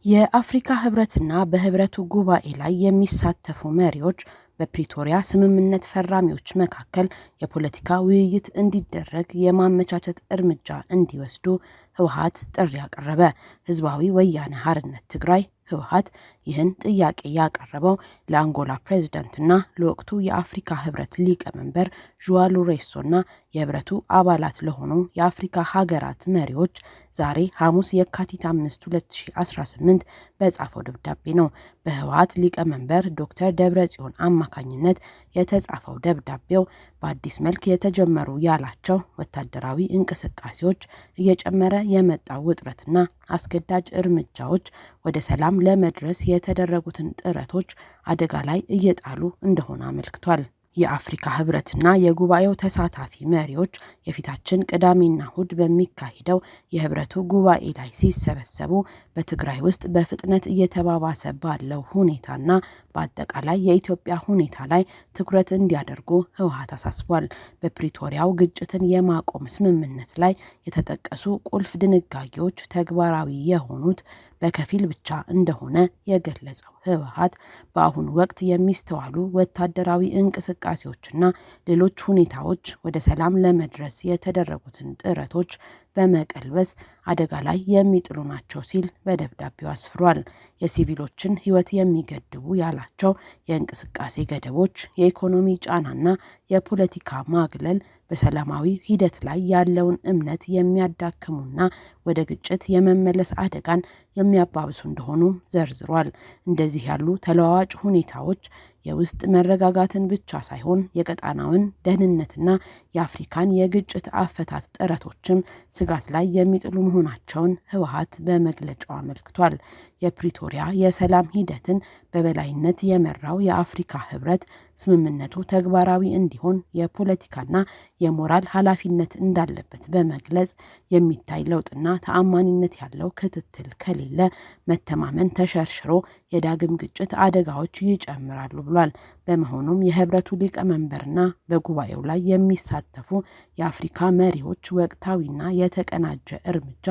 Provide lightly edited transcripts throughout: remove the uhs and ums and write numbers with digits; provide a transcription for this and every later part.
የአፍሪካ ህብረትና በህብረቱ ጉባኤ ላይ የሚሳተፉ መሪዎች በፕሪቶሪያ ስምምነት ፈራሚዎች መካከል የፖለቲካ ውይይት እንዲደረግ የማመቻቸት እርምጃ እንዲወስዱ ህወሓት ጥሪ አቀረበ። ህዝባዊ ወያነ ሓርነት ትግራይ ህወሓት ይህን ጥያቄ ያቀረበው ለአንጎላ ፕሬዝዳንትና ለወቅቱ የአፍሪካ ህብረት ሊቀመንበር ዡዋ ሎሬንሶና የህብረቱ አባላት ለሆኑ የአፍሪካ ሀገራት መሪዎች ዛሬ ሐሙስ የካቲት 5 2018 በጻፈው ደብዳቤ ነው። በህወሓት ሊቀመንበር ዶክተር ደብረጽዮን አማካኝነት የተጻፈው ደብዳቤው በአዲስ መልክ የተጀመሩ ያላቸው ወታደራዊ እንቅስቃሴዎች፣ እየጨመረ የመጣው ውጥረትና አስገዳጅ እርምጃዎች ወደ ሰላም ለመድረስ የተደረጉትን ጥረቶች አደጋ ላይ እየጣሉ እንደሆነ አመልክቷል። የአፍሪካ ህብረትና የጉባኤው ተሳታፊ መሪዎች የፊታችን ቅዳሜና እሁድ በሚካሄደው የህብረቱ ጉባኤ ላይ ሲሰበሰቡ በትግራይ ውስጥ በፍጥነት እየተባባሰ ባለው ሁኔታና በአጠቃላይ የኢትዮጵያ ሁኔታ ላይ ትኩረት እንዲያደርጉ ህወሓት አሳስቧል። በፕሪቶሪያው ግጭትን የማቆም ስምምነት ላይ የተጠቀሱ ቁልፍ ድንጋጌዎች ተግባራዊ የሆኑት በከፊል ብቻ እንደሆነ የገለጸው ህወሓት በአሁኑ ወቅት የሚስተዋሉ ወታደራዊ እንቅስቃሴዎችና ሌሎች ሁኔታዎች ወደ ሰላም ለመድረስ የተደረጉትን ጥረቶች በመቀልበስ አደጋ ላይ የሚጥሉ ናቸው ሲል በደብዳቤው አስፍሯል። የሲቪሎችን ህይወት የሚገድቡ ያላቸው የእንቅስቃሴ ገደቦች፣ የኢኮኖሚ ጫናና የፖለቲካ ማግለል በሰላማዊ ሂደት ላይ ያለውን እምነት የሚያዳክሙና ወደ ግጭት የመመለስ አደጋን የሚያባብሱ እንደሆኑ ዘርዝሯል። እንደዚህ ያሉ ተለዋዋጭ ሁኔታዎች የውስጥ መረጋጋትን ብቻ ሳይሆን የቀጣናውን ደህንነትና የአፍሪካን የግጭት አፈታት ጥረቶችም ስጋት ላይ የሚጥሉ መሆናቸውን ህወሓት በመግለጫው አመልክቷል። የፕሪቶሪያ የሰላም ሂደትን በበላይነት የመራው የአፍሪካ ህብረት ስምምነቱ ተግባራዊ እንዲሆን የፖለቲካና የሞራል ኃላፊነት እንዳለበት በመግለጽ የሚታይ ለውጥና ተአማኒነት ያለው ክትትል ከሌለ መተማመን ተሸርሽሮ የዳግም ግጭት አደጋዎች ይጨምራሉ ብሏል። በመሆኑም የህብረቱ ሊቀመንበርና በጉባኤው ላይ የሚሳተፉ የአፍሪካ መሪዎች ወቅታዊና የተቀናጀ እርምጃ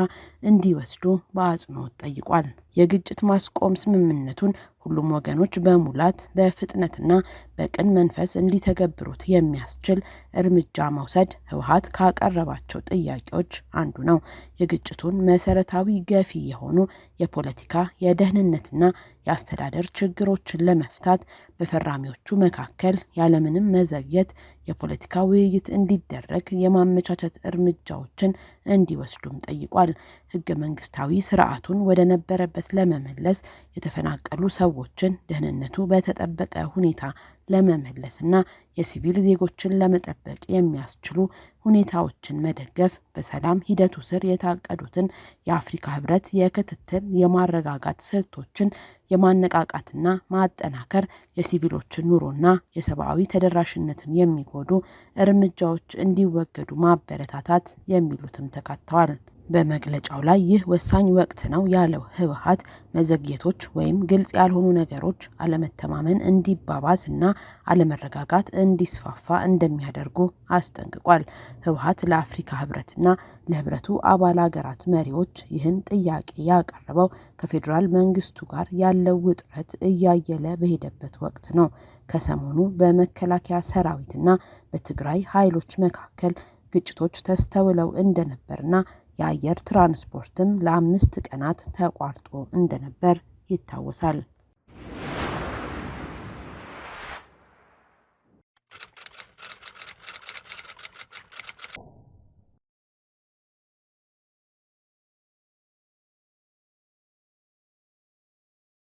እንዲወስዱ በአጽንኦት ጠይቋል። የግጭት ማስቆም ስምምነቱን ሁሉም ወገኖች በሙላት በፍጥነትና በቅን መንፈስ እንዲተገብሩት የሚያስችል እርምጃ መውሰድ ህወሓት ካቀረባቸው ጥያቄዎች አንዱ ነው። የግጭቱን መሰረታዊ ገፊ የሆኑ የፖለቲካ የደህንነትና የአስተዳደር ችግሮችን ለመፍታት በፈራሚዎቹ መካከል ያለምንም መዘግየት የፖለቲካ ውይይት እንዲደረግ የማመቻቸት እርምጃዎችን እንዲወስዱም ጠይቋል። ህገ መንግስታዊ ስርዓቱን ወደ ነበረበት ለመመለስ የተፈናቀሉ ሰዎችን ደህንነቱ በተጠበቀ ሁኔታ ለመመለስና የሲቪል ዜጎችን ለመጠበቅ የሚያስችሉ ሁኔታዎችን መደገፍ፣ በሰላም ሂደቱ ስር የታቀዱትን የአፍሪካ ህብረት የክትትል የማረጋጋት ስልቶችን የማነቃቃትና ማጠናከር፣ የሲቪሎችን ኑሮና የሰብአዊ ተደራሽነትን የሚጎዱ እርምጃዎች እንዲወገዱ ማበረታታት የሚሉትም ተካተዋል። በመግለጫው ላይ ይህ ወሳኝ ወቅት ነው ያለው ህወሓት መዘግየቶች ወይም ግልጽ ያልሆኑ ነገሮች አለመተማመን እንዲባባስ እና አለመረጋጋት እንዲስፋፋ እንደሚያደርጉ አስጠንቅቋል። ህወሓት ለአፍሪካ ህብረትና ለህብረቱ አባል ሀገራት መሪዎች ይህን ጥያቄ ያቀረበው ከፌዴራል መንግስቱ ጋር ያለው ውጥረት እያየለ በሄደበት ወቅት ነው። ከሰሞኑ በመከላከያ ሰራዊትና በትግራይ ኃይሎች መካከል ግጭቶች ተስተውለው እንደነበርና የአየር ትራንስፖርትም ለ5 ቀናት ተቋርጦ እንደነበር ይታወሳል።